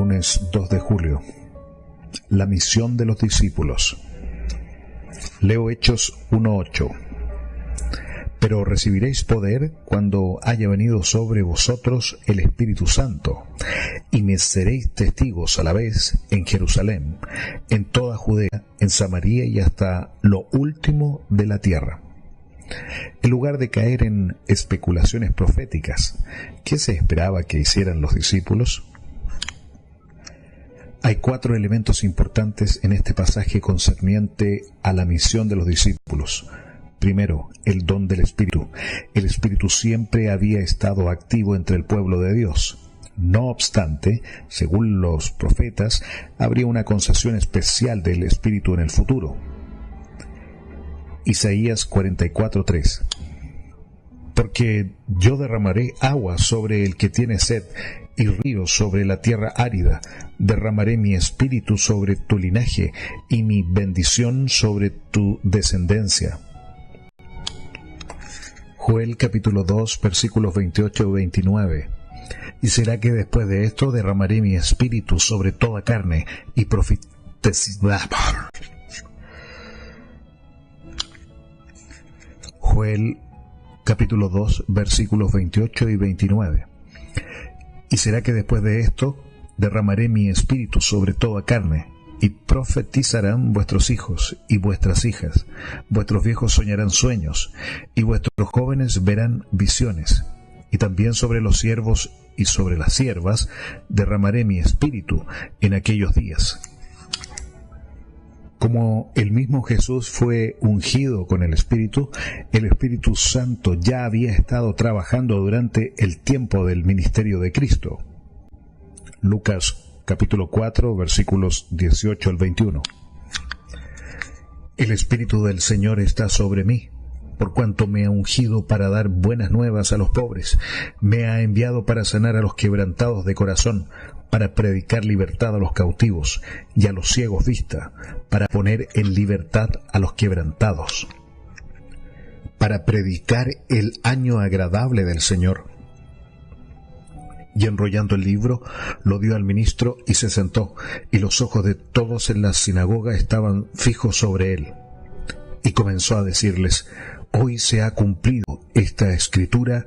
lunes 2 de julio. La misión de los discípulos. Leo Hechos 1:8. Pero recibiréis poder cuando haya venido sobre vosotros el Espíritu Santo, y me seréis testigos a la vez en Jerusalén, en toda Judea, en Samaria y hasta lo último de la tierra. En lugar de caer en especulaciones proféticas, ¿qué se esperaba que hicieran los discípulos? Hay 4 elementos importantes en este pasaje concerniente a la misión de los discípulos. Primero, el don del Espíritu. El Espíritu siempre había estado activo entre el pueblo de Dios. No obstante, según los profetas, habría una concesión especial del Espíritu en el futuro. Isaías 44:3. Porque yo derramaré agua sobre el que tiene sed, y ríos sobre la tierra árida. Derramaré mi espíritu sobre tu linaje, y mi bendición sobre tu descendencia. Joel capítulo 2, versículos 28 y 29. Y será que después de esto derramaré mi espíritu sobre toda carne, y profetizaré. Joel capítulo 2, versículos 28 y 29. Y será que después de esto derramaré mi espíritu sobre toda carne, y profetizarán vuestros hijos y vuestras hijas, vuestros viejos soñarán sueños, y vuestros jóvenes verán visiones, y también sobre los siervos y sobre las siervas derramaré mi espíritu en aquellos días. Como el mismo Jesús fue ungido con el Espíritu Santo ya había estado trabajando durante el tiempo del ministerio de Cristo. Lucas capítulo 4, versículos 18 al 21. El Espíritu del Señor está sobre mí, por cuanto me ha ungido para dar buenas nuevas a los pobres, me ha enviado para sanar a los quebrantados de corazón, para predicar libertad a los cautivos y a los ciegos vista, para poner en libertad a los quebrantados, para predicar el año agradable del Señor. Y enrollando el libro, lo dio al ministro y se sentó, y los ojos de todos en la sinagoga estaban fijos sobre él. Y comenzó a decirles: hoy se ha cumplido esta escritura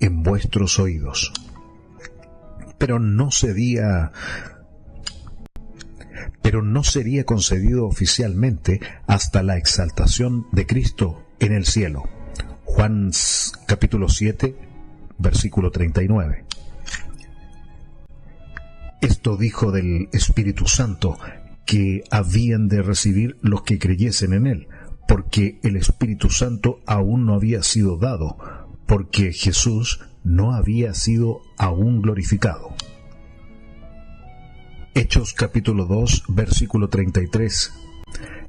en vuestros oídos. Pero no sería concedido oficialmente hasta la exaltación de Cristo en el cielo. Juan capítulo 7, versículo 39. Esto dijo del Espíritu Santo, que habían de recibir los que creyesen en él, porque el Espíritu Santo aún no había sido dado, porque Jesús no había sido aún glorificado. Hechos capítulo 2, versículo 33.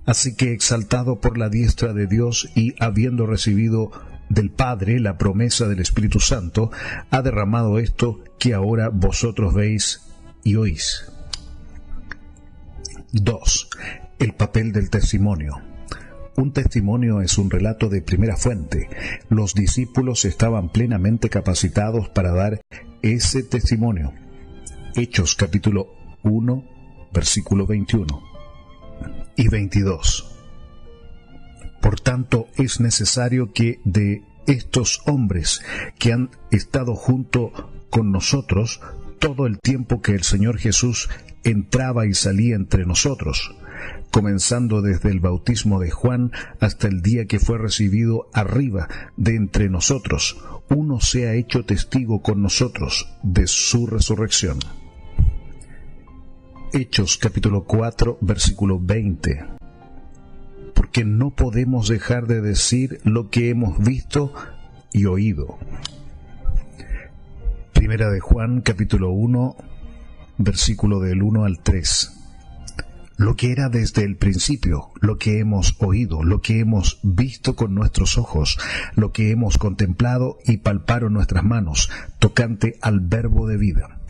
Así que exaltado por la diestra de Dios y habiendo recibido del Padre la promesa del Espíritu Santo, ha derramado esto que ahora vosotros veis y oís. 2. El papel del testimonio. Un testimonio es un relato de primera fuente. Los discípulos estaban plenamente capacitados para dar ese testimonio. Hechos capítulo 1, versículo 21 y 22. Por tanto, es necesario que de estos hombres que han estado junto con nosotros todo el tiempo que el Señor Jesús entraba y salía entre nosotros, comenzando desde el bautismo de Juan hasta el día que fue recibido arriba de entre nosotros, uno sea hecho testigo con nosotros de su resurrección. Hechos capítulo 4, versículo 20. Porque no podemos dejar de decir lo que hemos visto y oído. Primera de Juan capítulo 1, versículo del 1 al 3. Lo que era desde el principio, lo que hemos oído, lo que hemos visto con nuestros ojos, lo que hemos contemplado y palparon nuestras manos, tocante al verbo de vida.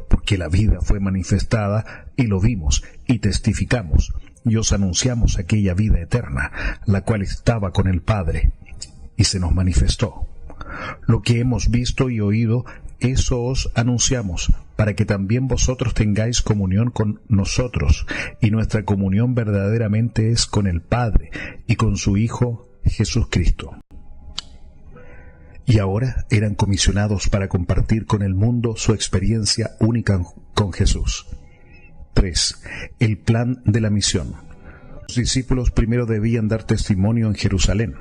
Porque la vida fue manifestada y lo vimos y testificamos, y os anunciamos aquella vida eterna, la cual estaba con el Padre, y se nos manifestó. Lo que hemos visto y oído, eso os anunciamos, para que también vosotros tengáis comunión con nosotros, y nuestra comunión verdaderamente es con el Padre y con su Hijo Jesucristo. Y ahora eran comisionados para compartir con el mundo su experiencia única con Jesús. 3. El plan de la misión. Los discípulos primero debían dar testimonio en Jerusalén,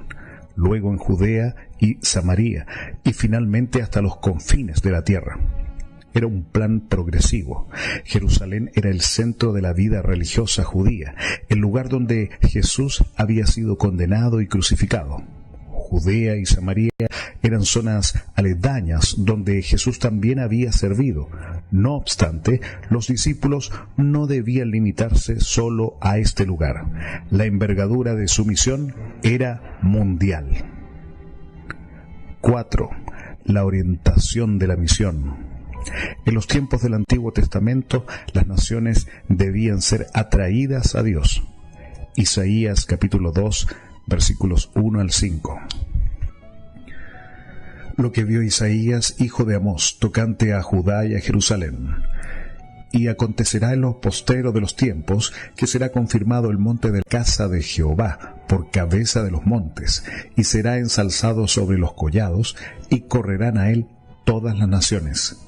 luego en Judea y Samaria, y finalmente hasta los confines de la tierra. Era un plan progresivo. Jerusalén era el centro de la vida religiosa judía, el lugar donde Jesús había sido condenado y crucificado. Judea y Samaria eran zonas aledañas donde Jesús también había servido. No obstante, los discípulos no debían limitarse solo a este lugar. La envergadura de su misión era mundial. 4. La orientación de la misión. En los tiempos del Antiguo Testamento, las naciones debían ser atraídas a Dios. Isaías capítulo 2, versículos 1 al 5. Lo que vio Isaías, hijo de Amós, tocante a Judá y a Jerusalén. Y acontecerá en lo postero de los tiempos, que será confirmado el monte de casa de Jehová, por cabeza de los montes, y será ensalzado sobre los collados, y correrán a él todas las naciones.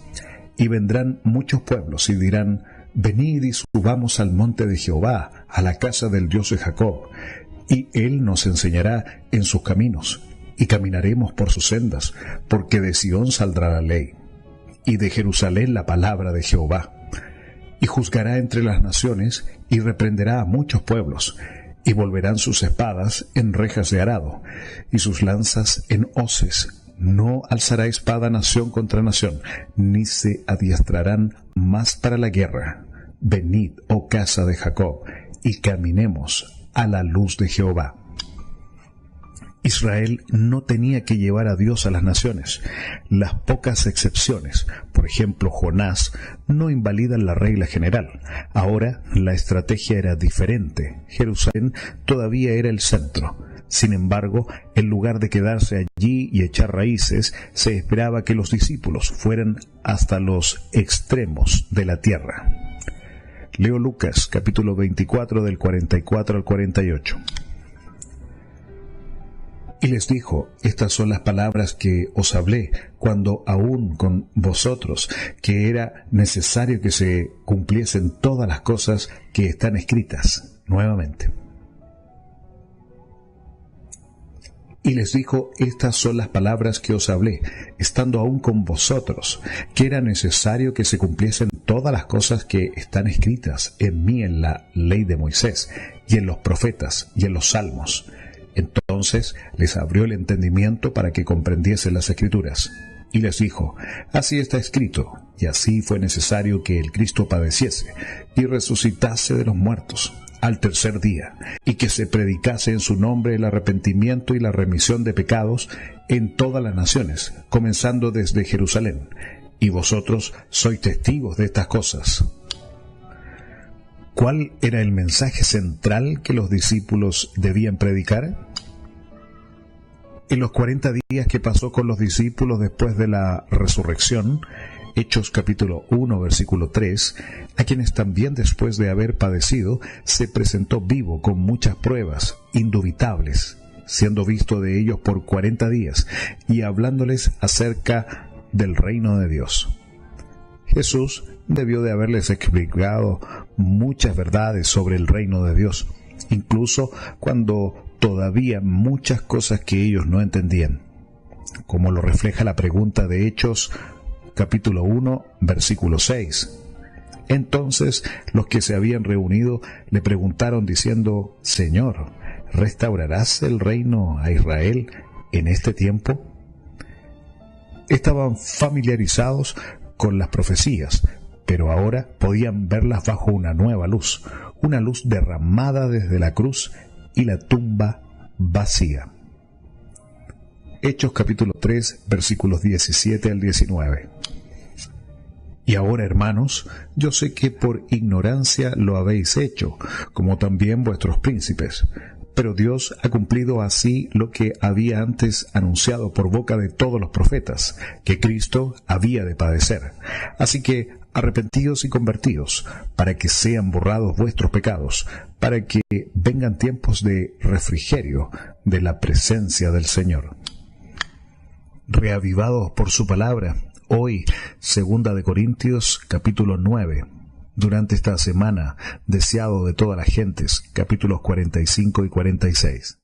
Y vendrán muchos pueblos, y dirán, venid y subamos al monte de Jehová, a la casa del Dios de Jacob, y él nos enseñará en sus caminos, y caminaremos por sus sendas, porque de Sión saldrá la ley, y de Jerusalén la palabra de Jehová. Y juzgará entre las naciones, y reprenderá a muchos pueblos, y volverán sus espadas en rejas de arado, y sus lanzas en hoces. No alzará espada nación contra nación, ni se adiestrarán más para la guerra. Venid, oh casa de Jacob, y caminemos a la luz de Jehová. Israel no tenía que llevar a Dios a las naciones. Las pocas excepciones, por ejemplo Jonás, no invalidan la regla general. Ahora la estrategia era diferente. Jerusalén todavía era el centro. Sin embargo, en lugar de quedarse allí y echar raíces, se esperaba que los discípulos fueran hasta los extremos de la tierra. Leo Lucas, capítulo 24, del 44 al 48. Y les dijo, estas son las palabras que os hablé cuando aún con vosotros, que era necesario que se cumpliesen todas las cosas que están escritas. Nuevamente. Y les dijo, estas son las palabras que os hablé, estando aún con vosotros, que era necesario que se cumpliesen todas las cosas que están escritas en mí en la ley de Moisés, y en los profetas, y en los salmos. Entonces les abrió el entendimiento para que comprendiesen las Escrituras. Y les dijo, así está escrito, y así fue necesario que el Cristo padeciese, y resucitase de los muertos al tercer día, y que se predicase en su nombre el arrepentimiento y la remisión de pecados en todas las naciones, comenzando desde Jerusalén. Y vosotros sois testigos de estas cosas. ¿Cuál era el mensaje central que los discípulos debían predicar? En los 40 días que pasó con los discípulos después de la resurrección, Hechos capítulo 1, versículo 3, a quienes también después de haber padecido, se presentó vivo con muchas pruebas indubitables, siendo visto de ellos por 40 días, y hablándoles acerca del reino de Dios. Jesús debió de haberles explicado muchas verdades sobre el reino de Dios, incluso cuando todavía muchas cosas que ellos no entendían, como lo refleja la pregunta de Hechos capítulo 1, versículo 6. Entonces los que se habían reunido le preguntaron diciendo, Señor, ¿restaurarás el reino a Israel en este tiempo? Estaban familiarizados con las profecías, pero ahora podían verlas bajo una nueva luz, una luz derramada desde la cruz y la tumba vacía. Hechos capítulo 3, versículos 17 al 19. Y ahora, hermanos, yo sé que por ignorancia lo habéis hecho, como también vuestros príncipes. Pero Dios ha cumplido así lo que había antes anunciado por boca de todos los profetas, que Cristo había de padecer. Así que arrepentíos y convertíos, para que sean borrados vuestros pecados, para que vengan tiempos de refrigerio de la presencia del Señor. Reavivados por su palabra, hoy, 2 Corintios, capítulo 9. Durante esta semana, deseado de todas las gentes, capítulos 45 y 46.